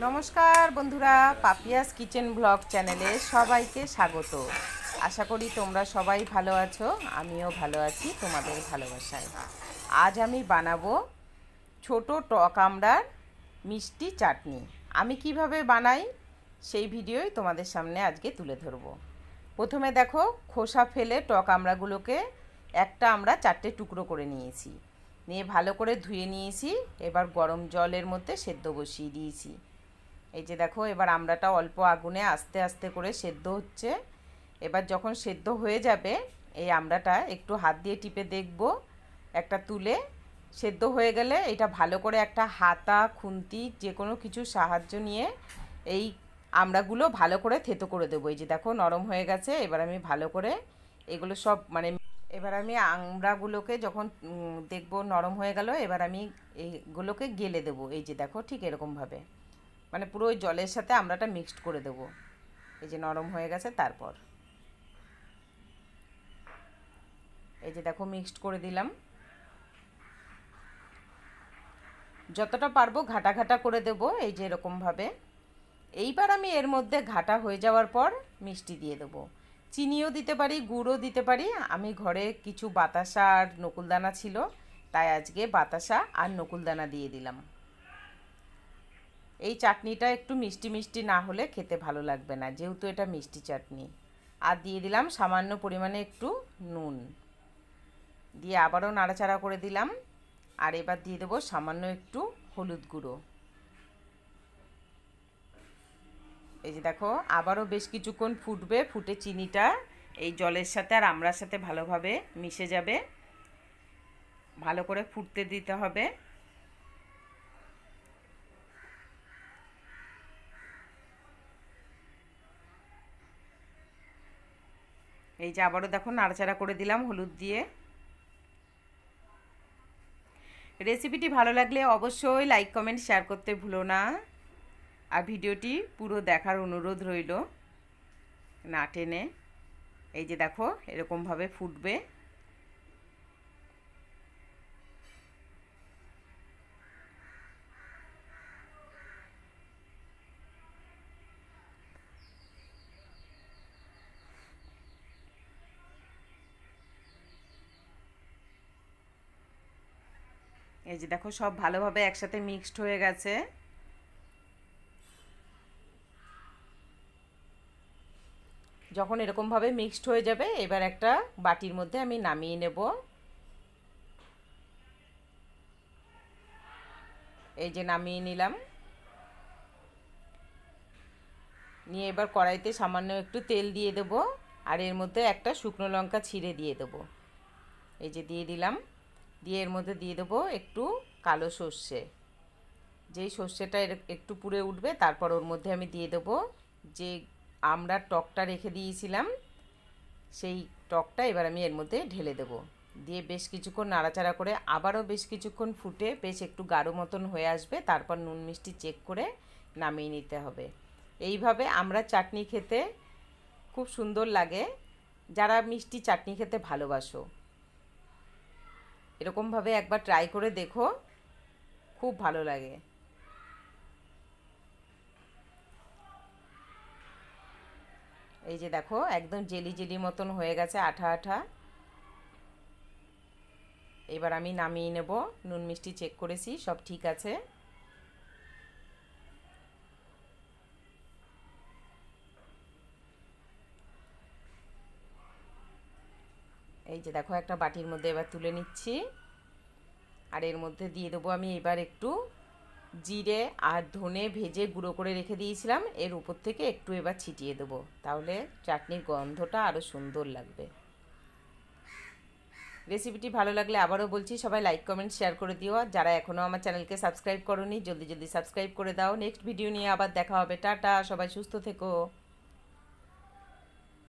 নমস্কার বন্ধুরা, Papiya's kitchen blog চ্যানেলে সবাইকে স্বাগত। আশা করি তোমরা সবাই ভালো আছো, আমিও ভালো আছি তোমাদের ভালোবাসায়। আজ আমি বানাবো ছোট টক আমড়ার মিষ্টি চাটনি। আমি কিভাবে বানাই সেই ভিডিওই তোমাদের সামনে আজকে তুলে ধরবো। প্রথমে দেখো, খোসা ফেলে টক আমড়াগুলোকে একটা আমরা 4টে টুকরো করে নিয়েছি, নিয়ে ভালো করে ধুয়ে নিয়েছি। এবার গরম জলের মধ্যে সেদ্ধ বসিয়ে দিয়েছি। এই যে দেখো, এবার আমড়াটা অল্প আগুনে আস্তে আস্তে করে সেদ্ধ হচ্ছে। এবার যখন সেদ্ধ হয়ে যাবে, এই আমড়াটা একটু হাত দিয়ে টিপে দেখব, একটা তুলে সেদ্ধ হয়ে গেলে এটা ভালো করে একটা হাতা, খুন্তি, যে কোনো কিছু সাহায্য নিয়ে এই আমড়াগুলো ভালো করে থেতো করে দেবো। এই যে দেখো, নরম হয়ে গেছে। এবার আমি ভালো করে এগুলো সব এবার আমি আমড়াগুলোকে যখন দেখব নরম হয়ে গেল, এবার আমি এইগুলোকে গেলে দেবো। এই যে দেখো, ঠিক এরকমভাবে পুরো ওই জলের সাথে আমড়াটা মিক্সড করে দেবো। এই যে নরম হয়ে গেছে। তারপর এই যে দেখো, মিক্সড করে দিলাম। যতটা পারবো ঘাটা ঘাটা করে দেবো, এই যে এরকমভাবে। এইবার আমি এর মধ্যে ঘাটা হয়ে যাওয়ার পর মিষ্টি দিয়ে দেবো। চিনিও দিতে পারি, গুড়ও দিতে পারি। আমি ঘরে কিছু বাতাসা আর নকুলদানা ছিল, তাই আজকে বাতাসা আর নকুলদানা দিয়ে দিলাম। এই চাটনিটা একটু মিষ্টি মিষ্টি না হলে খেতে ভালো লাগবে না, যেহেতু এটা মিষ্টি চাটনি। আর দিয়ে দিলাম সামান্য পরিমাণে একটু নুন, দিয়ে আবারও নাড়াচাড়া করে দিলাম। আর এবার দিয়ে দেবো সামান্য একটু হলুদ গুঁড়ো। এই যে দেখো, আবারও বেশ কিছুক্ষণ ফুটবে। ফুটে চিনিটা এই জলের সাথে আর আমড়ার সাথে ভালোভাবে মিশে যাবে। ভালো করে ফুটতে দিতে হবে। এই যে আবারও দেখো, নাড়াচাড়া করে দিলাম হলুদ দিয়ে। রেসিপিটি ভালো লাগলে অবশ্যই লাইক, কমেন্ট, শেয়ার করতে ভুলো না। আর ভিডিওটি পুরো দেখার অনুরোধ রইল, না টেনে। এই যে দেখো, এরকমভাবে ফুটবে। এই যে দেখো, সব ভালোভাবে একসাথে মিক্সড হয়ে গেছে। যখন এরকমভাবে মিক্সড হয়ে যাবে, এবার একটা বাটির মধ্যে আমি নামিয়ে নেব। এই যে নামিয়ে নিলাম। নিয়ে এবার কড়াইতে সামান্য একটু তেল দিয়ে দেব, আর এর মধ্যে একটা শুকনো লঙ্কা ছিঁড়ে দিয়ে দেব। এই যে দিয়ে দিলাম। দিয়ে এর মধ্যে দিয়ে দেবো একটু কালো সর্ষে। যেই সর্ষেটা একটু পুড়ে উঠবে, তারপর ওর মধ্যে আমি দিয়ে দেবো যে আমড়ার টকটা রেখে দিয়েছিলাম, সেই টকটা এবার আমি এর মধ্যে ঢেলে দেবো। দিয়ে বেশ কিছুক্ষণ নাড়াচাড়া করে আবারও বেশ কিছুক্ষণ ফুটে বেশ একটু গাঢ় মতন হয়ে আসবে, তারপর নুন মিষ্টি চেক করে নামিয়ে নিতে হবে। এইভাবে আমরা চাটনি খেতে খুব সুন্দর লাগে। যারা মিষ্টি চাটনি খেতে ভালোবাসো, এরকমভাবে একবার ট্রাই করে দেখো, খুব ভালো লাগে। এই যে দেখো, একদম জেলি জেলি মতন হয়ে গেছে, আঠা আঠা। এবার আমি নামিয়ে নেব। নুন মিষ্টি চেক করেছি, সব ঠিক আছে। এই যে দেখো, একটা বাটির মধ্যে এবার তুলে নিচ্ছি। আর এর মধ্যে দিয়ে দেবো আমি এবার একটু জিরে আর ধনে ভেজে গুঁড়ো করে রেখে দিয়েছিলাম, এর উপর থেকে একটু এবার ছিটিয়ে দেবো, তাহলে চাটনির গন্ধটা আরও সুন্দর লাগবে। রেসিপিটি ভালো লাগলে আবারও বলছি, সবাই লাইক, কমেন্ট, শেয়ার করে দিও। আর যারা এখনও আমার চ্যানেলকে সাবস্ক্রাইব করোনি, জলদি জলদি সাবস্ক্রাইব করে দাও। নেক্সট ভিডিও নিয়ে আবার দেখা হবে। টাটা, সবাই সুস্থ থেকো।